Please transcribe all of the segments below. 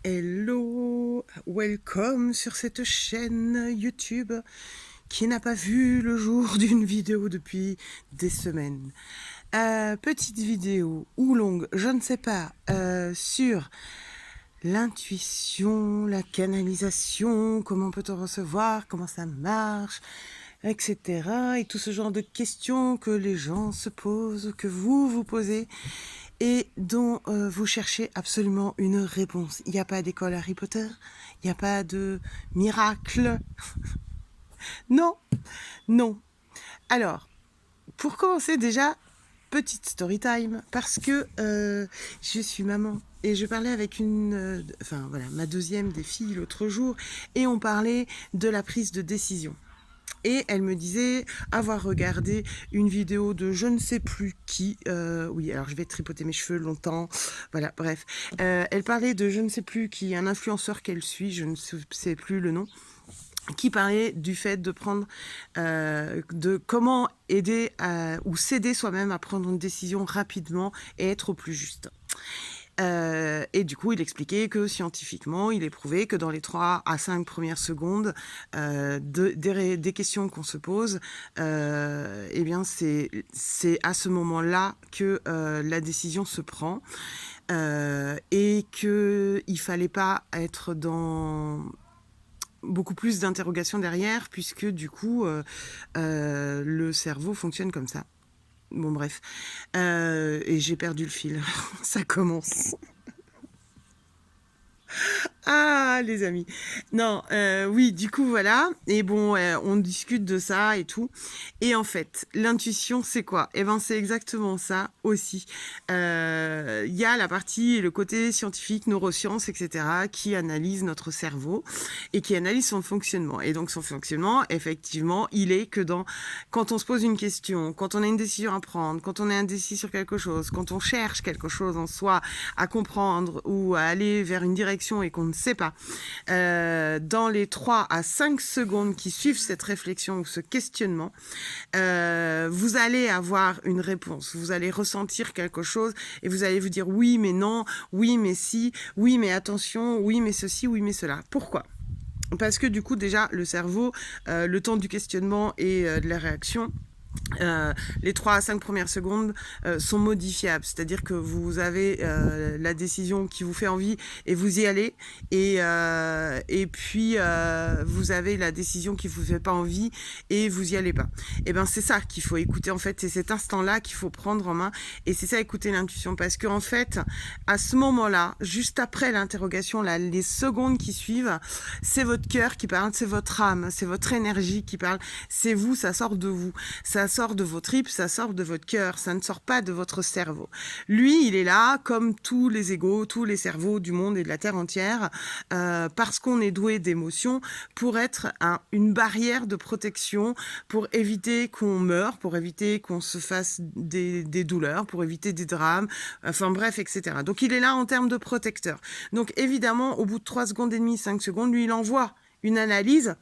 Hello, welcome sur cette chaîne YouTube qui n'a pas vu le jour d'une vidéo depuis des semaines. Petite vidéo ou longue, je ne sais pas, sur l'intuition, la canalisation, comment peut-on recevoir, comment ça marche, etc. Et tout ce genre de questions que les gens se posent, que vous vous posez et dont vous cherchez absolument une réponse. Il n'y a pas d'école Harry Potter, il n'y a pas de miracle. Non, non. Alors, pour commencer déjà, petite story time, parce que je suis maman. Et je parlais avec ma deuxième des filles l'autre jour, et on parlait de la prise de décision. Et elle me disait avoir regardé une vidéo de je ne sais plus qui. Oui, alors je vais tripoter mes cheveux longtemps. Voilà, bref. Elle parlait de je ne sais plus qui, un influenceur qu'elle suit, je ne sais plus le nom, qui parlait du fait de prendre, de comment aider ou s'aider soi-même à prendre une décision rapidement et être au plus juste. Et du coup, il expliquait que scientifiquement, il est prouvé que dans les 3 à 5 premières secondes des questions qu'on se pose, eh bien, c'est à ce moment-là que la décision se prend et qu'il ne fallait pas être dans beaucoup plus d'interrogations derrière, puisque du coup, le cerveau fonctionne comme ça. Bon, bref. Et j'ai perdu le fil. Ça commence. Ah, les amis. Non, oui, du coup, voilà. Et bon, on discute de ça et tout. Et en fait, l'intuition, c'est quoi? Eh ben, c'est exactement ça aussi. Il y a la partie, le côté scientifique, neurosciences, etc., qui analyse notre cerveau et qui analyse son fonctionnement. Et donc, son fonctionnement, effectivement, il est que quand on se pose une question, quand on a une décision à prendre, quand on est indécis sur quelque chose, quand on cherche quelque chose en soi à comprendre ou à aller vers une direction et qu'on ne sait pas, dans les 3 à 5 secondes qui suivent cette réflexion ou ce questionnement, vous allez avoir une réponse, vous allez ressentir quelque chose et vous allez vous dire oui mais non, oui mais si, oui mais attention, oui mais ceci, oui mais cela. Pourquoi ? Parce que du coup déjà le cerveau, le temps du questionnement et de la réaction, les 3 à 5 premières secondes sont modifiables, c'est-à-dire que vous avez la décision qui vous fait envie et vous y allez, et puis vous avez la décision qui vous fait pas envie et vous y allez pas. Et ben c'est ça qu'il faut écouter en fait, c'est cet instant-là qu'il faut prendre en main, et c'est ça, écouter l'intuition, parce que en fait à ce moment-là, juste après l'interrogation, là, les secondes qui suivent, c'est votre cœur qui parle, c'est votre âme, c'est votre énergie qui parle, c'est vous, ça sort de vous, ça sort de vos tripes, ça sort de votre cœur, ça ne sort pas de votre cerveau. Lui, il est là comme tous les égos, tous les cerveaux du monde et de la Terre entière, parce qu'on est doué d'émotions, pour être une barrière de protection, pour éviter qu'on meure, pour éviter qu'on se fasse des douleurs, pour éviter des drames, enfin bref, etc. Donc il est là en termes de protecteur. Donc évidemment, au bout de 3 secondes et demie, 5 secondes, lui, il envoie une analyse,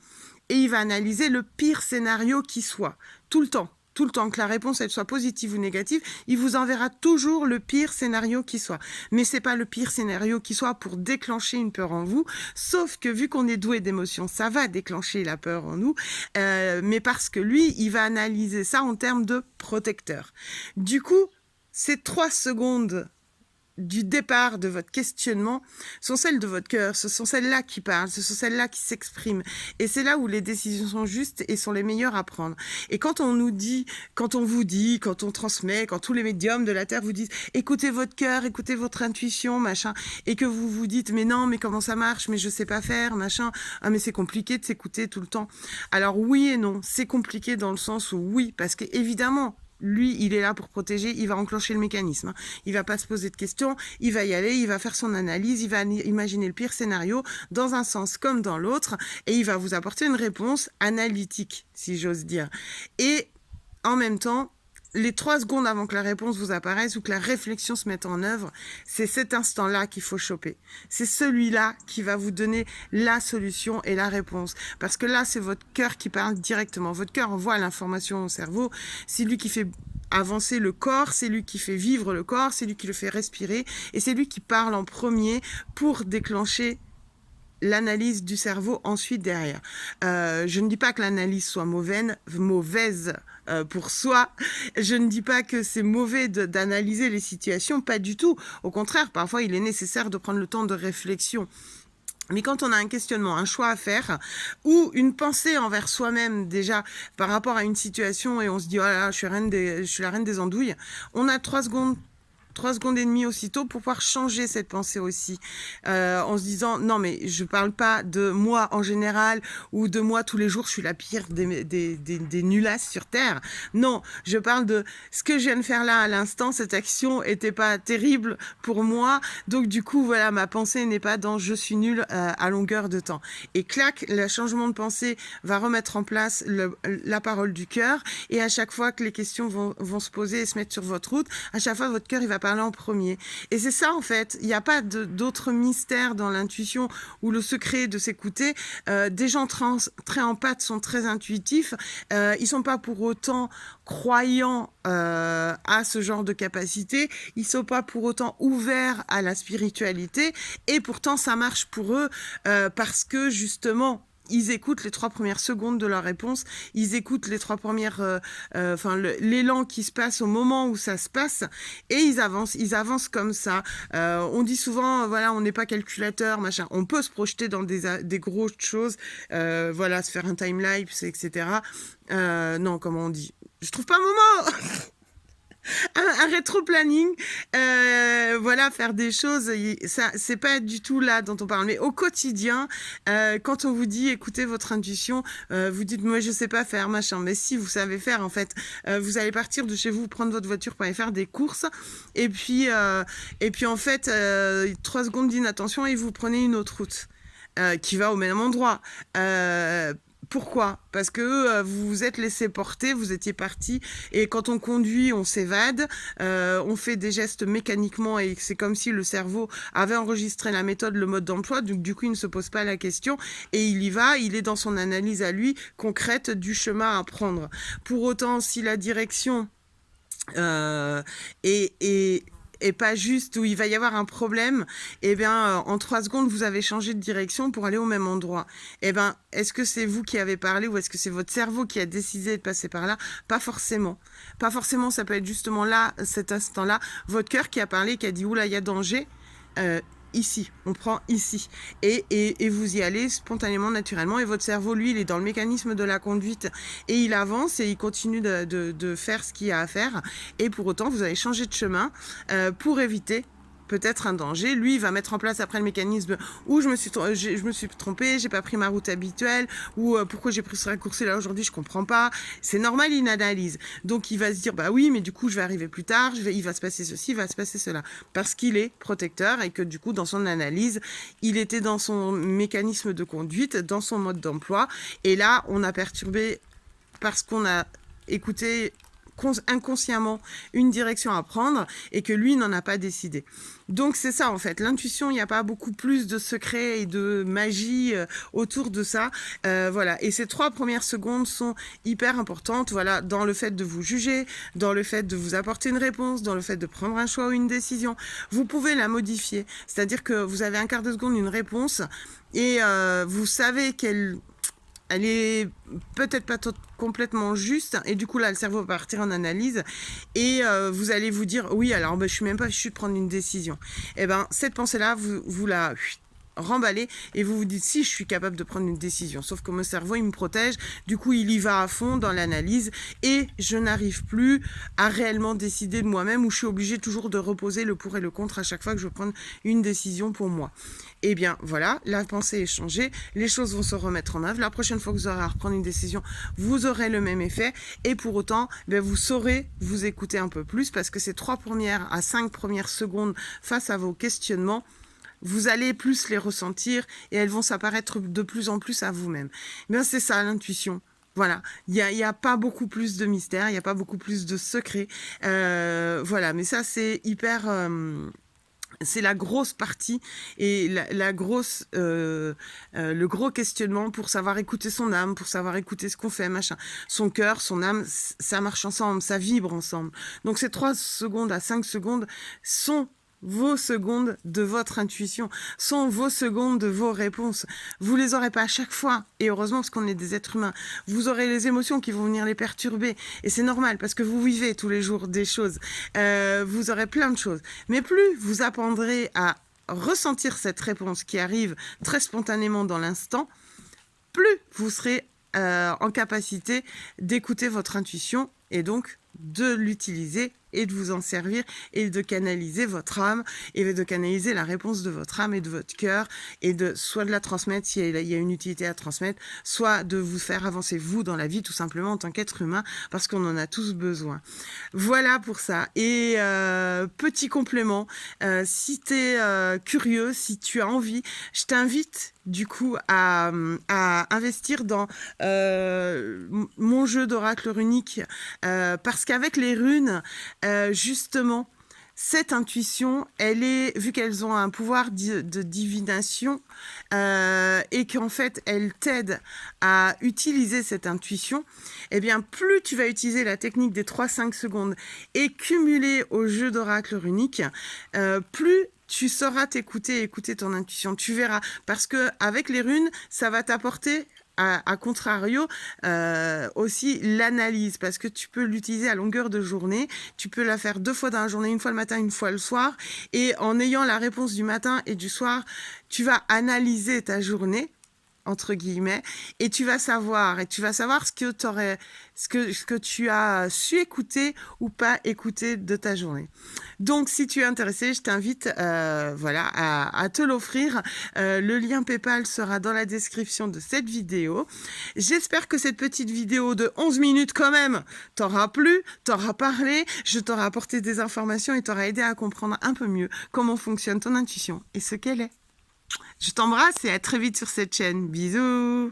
et il va analyser le pire scénario qui soit, tout le temps. Tout le temps, que la réponse elle soit positive ou négative, il vous enverra toujours le pire scénario qui soit. Mais c'est pas le pire scénario qui soit pour déclencher une peur en vous, sauf que vu qu'on est doué d'émotions, ça va déclencher la peur en nous, mais parce que lui, il va analyser ça en termes de protecteur. Du coup, ces 3 secondes du départ de votre questionnement sont celles de votre cœur, ce sont celles-là qui parlent, ce sont celles-là qui s'expriment, et c'est là où les décisions sont justes et sont les meilleures à prendre. Et quand on nous dit, quand on vous dit, quand on transmet, quand tous les médiums de la Terre vous disent écoutez votre cœur, écoutez votre intuition, machin, et que vous vous dites mais non, mais comment ça marche, mais je sais pas faire, machin, ah mais c'est compliqué de s'écouter tout le temps. Alors oui et non, c'est compliqué dans le sens où oui, parce que évidemment lui, il est là pour protéger, il va enclencher le mécanisme. Il va pas se poser de questions, il va y aller, il va faire son analyse, il va imaginer le pire scénario dans un sens comme dans l'autre, et il va vous apporter une réponse analytique, si j'ose dire. Et en même temps, les 3 secondes avant que la réponse vous apparaisse ou que la réflexion se mette en œuvre, c'est cet instant-là qu'il faut choper. C'est celui-là qui va vous donner la solution et la réponse. Parce que là, c'est votre cœur qui parle directement. Votre cœur envoie l'information au cerveau. C'est lui qui fait avancer le corps, c'est lui qui fait vivre le corps, c'est lui qui le fait respirer, et c'est lui qui parle en premier pour déclencher l'analyse du cerveau ensuite derrière. Je ne dis pas que l'analyse soit mauvaise pour soi. Je ne dis pas que c'est mauvais d'analyser les situations, pas du tout. Au contraire, parfois il est nécessaire de prendre le temps de réflexion. Mais quand on a un questionnement, un choix à faire, ou une pensée envers soi-même déjà par rapport à une situation et on se dit « Oh là là, je suis la reine des andouilles », on a 3 secondes et demie aussitôt pour pouvoir changer cette pensée aussi, en se disant non mais je parle pas de moi en général ou de moi tous les jours je suis la pire des nullasses sur terre, non, je parle de ce que je viens de faire là à l'instant, cette action était pas terrible pour moi, donc du coup voilà, ma pensée n'est pas dans je suis nul à longueur de temps, et clac, le changement de pensée va remettre en place la parole du cœur, et à chaque fois que les questions vont se poser et se mettre sur votre route, à chaque fois votre cœur il va parler en premier. Et c'est ça en fait, il n'y a pas d'autre mystère dans l'intuition ou le secret de s'écouter. Des gens très empathes sont très intuitifs, ils sont pas pour autant croyants à ce genre de capacité, ils sont pas pour autant ouverts à la spiritualité, et pourtant ça marche pour eux parce que justement ils écoutent les 3 premières secondes de leur réponse, ils écoutent les 3 premières, l'élan qui se passe au moment où ça se passe, et ils avancent comme ça. On dit souvent, voilà, on n'est pas calculateur, machin. On peut se projeter dans des grosses choses, voilà, se faire un time-lapse, etc. Non, comment on dit ? Je trouve pas mon mot. Un rétro-planning, voilà, faire des choses, ça, c'est pas du tout là dont on parle, mais au quotidien, quand on vous dit écoutez votre intuition, vous dites moi je sais pas faire machin, mais si vous savez faire en fait, vous allez partir de chez vous, prendre votre voiture pour aller faire des courses, et puis en fait 3 secondes d'inattention et vous prenez une autre route qui va au même endroit. Pourquoi ? Parce que vous vous êtes laissé porter, vous étiez parti, et quand on conduit, on s'évade, on fait des gestes mécaniquement, et c'est comme si le cerveau avait enregistré la méthode, le mode d'emploi, donc du coup il ne se pose pas la question, et il y va, il est dans son analyse à lui, concrète du chemin à prendre. Pour autant, si la direction et pas juste, où il va y avoir un problème, eh bien, en 3 secondes, vous avez changé de direction pour aller au même endroit. Eh bien, est-ce que c'est vous qui avez parlé ou est-ce que c'est votre cerveau qui a décidé de passer par là ? Pas forcément. Pas forcément, ça peut être justement là, cet instant-là, votre cœur qui a parlé, qui a dit « Oula, il y a danger ». Ici, on prend ici, et vous y allez spontanément, naturellement, et votre cerveau, lui, il est dans le mécanisme de la conduite, et il avance, et il continue de faire ce qu'il y a à faire, et pour autant, vous allez changer de chemin pour éviter peut-être un danger. Lui, il va mettre en place après le mécanisme où je me suis trompé, j'ai pas pris ma route habituelle, ou pourquoi j'ai pris ce raccourci là aujourd'hui, je comprends pas. C'est normal, il analyse. Donc il va se dire bah oui, mais du coup je vais arriver plus tard, il va se passer ceci, il va se passer cela, parce qu'il est protecteur et que du coup dans son analyse, il était dans son mécanisme de conduite, dans son mode d'emploi, et là on a perturbé parce qu'on a écouté inconsciemment une direction à prendre et que lui n'en a pas décidé. Donc c'est ça en fait, l'intuition, il n'y a pas beaucoup plus de secrets et de magie autour de ça, voilà. Et ces 3 premières secondes sont hyper importantes, voilà, dans le fait de vous juger, dans le fait de vous apporter une réponse, dans le fait de prendre un choix ou une décision. Vous pouvez la modifier, c'est-à-dire que vous avez un quart de seconde, une réponse, et vous savez qu'elle est peut-être pas complètement juste, et du coup là le cerveau va partir en analyse, et vous allez vous dire oui alors je suis même pas fichu de prendre une décision. Et ben cette pensée là vous la remballez et vous vous dites si je suis capable de prendre une décision, sauf que mon cerveau il me protège, du coup il y va à fond dans l'analyse et je n'arrive plus à réellement décider de moi-même, où je suis obligée toujours de reposer le pour et le contre à chaque fois que je veux prendre une décision pour moi. Et bien voilà, la pensée est changée, les choses vont se remettre en œuvre, la prochaine fois que vous aurez à reprendre une décision, vous aurez le même effet, et pour autant vous saurez vous écouter un peu plus, parce que ces 3 premières à 5 premières secondes face à vos questionnements, vous allez plus les ressentir et elles vont s'apparaître de plus en plus à vous-même. Bien, c'est ça l'intuition. Voilà, il y a pas beaucoup plus de mystère, il n'y a pas beaucoup plus de secrets. Voilà, mais ça c'est hyper C'est la grosse partie et la grosse, le gros questionnement pour savoir écouter son âme, pour savoir écouter ce qu'on fait, machin. Son cœur, son âme, ça marche ensemble, ça vibre ensemble. Donc ces 3 secondes à 5 secondes sont vos secondes de votre intuition, sont vos secondes de vos réponses. Vous les aurez pas à chaque fois, et heureusement parce qu'on est des êtres humains. Vous aurez les émotions qui vont venir les perturber, et c'est normal parce que vous vivez tous les jours des choses. Vous aurez plein de choses. Mais plus vous apprendrez à ressentir cette réponse qui arrive très spontanément dans l'instant, plus vous serez en capacité d'écouter votre intuition et donc de l'utiliser et de vous en servir et de canaliser votre âme et de canaliser la réponse de votre âme et de votre cœur et de soit de la transmettre s'il y a une utilité à transmettre, soit de vous faire avancer vous dans la vie tout simplement en tant qu'être humain parce qu'on en a tous besoin. Voilà pour ça. Et petit complément, si tu es curieux, si tu as envie, je t'invite du coup à investir dans mon jeu d'oracle runique parce qu'avec les runes, justement, cette intuition, elle est, vu qu'elles ont un pouvoir de divination et qu'en fait, elles t'aident à utiliser cette intuition, eh bien, plus tu vas utiliser la technique des 3-5 secondes et cumuler au jeu d'oracle runique, plus tu sauras t'écouter et écouter ton intuition. Tu verras. Parce que avec les runes, ça va t'apporter à contrario, aussi l'analyse, parce que tu peux l'utiliser à longueur de journée, tu peux la faire 2 fois dans la journée, une fois le matin, une fois le soir, et en ayant la réponse du matin et du soir, tu vas analyser ta journée, entre guillemets, et tu vas savoir ce que tu as su écouter ou pas écouter de ta journée. Donc, si tu es intéressé, je t'invite à te l'offrir. Le lien PayPal sera dans la description de cette vidéo. J'espère que cette petite vidéo de 11 minutes quand même t'aura plu, t'aura parlé, je t'aurai apporté des informations et t'aura aidé à comprendre un peu mieux comment fonctionne ton intuition et ce qu'elle est. Je t'embrasse et à très vite sur cette chaîne. Bisous!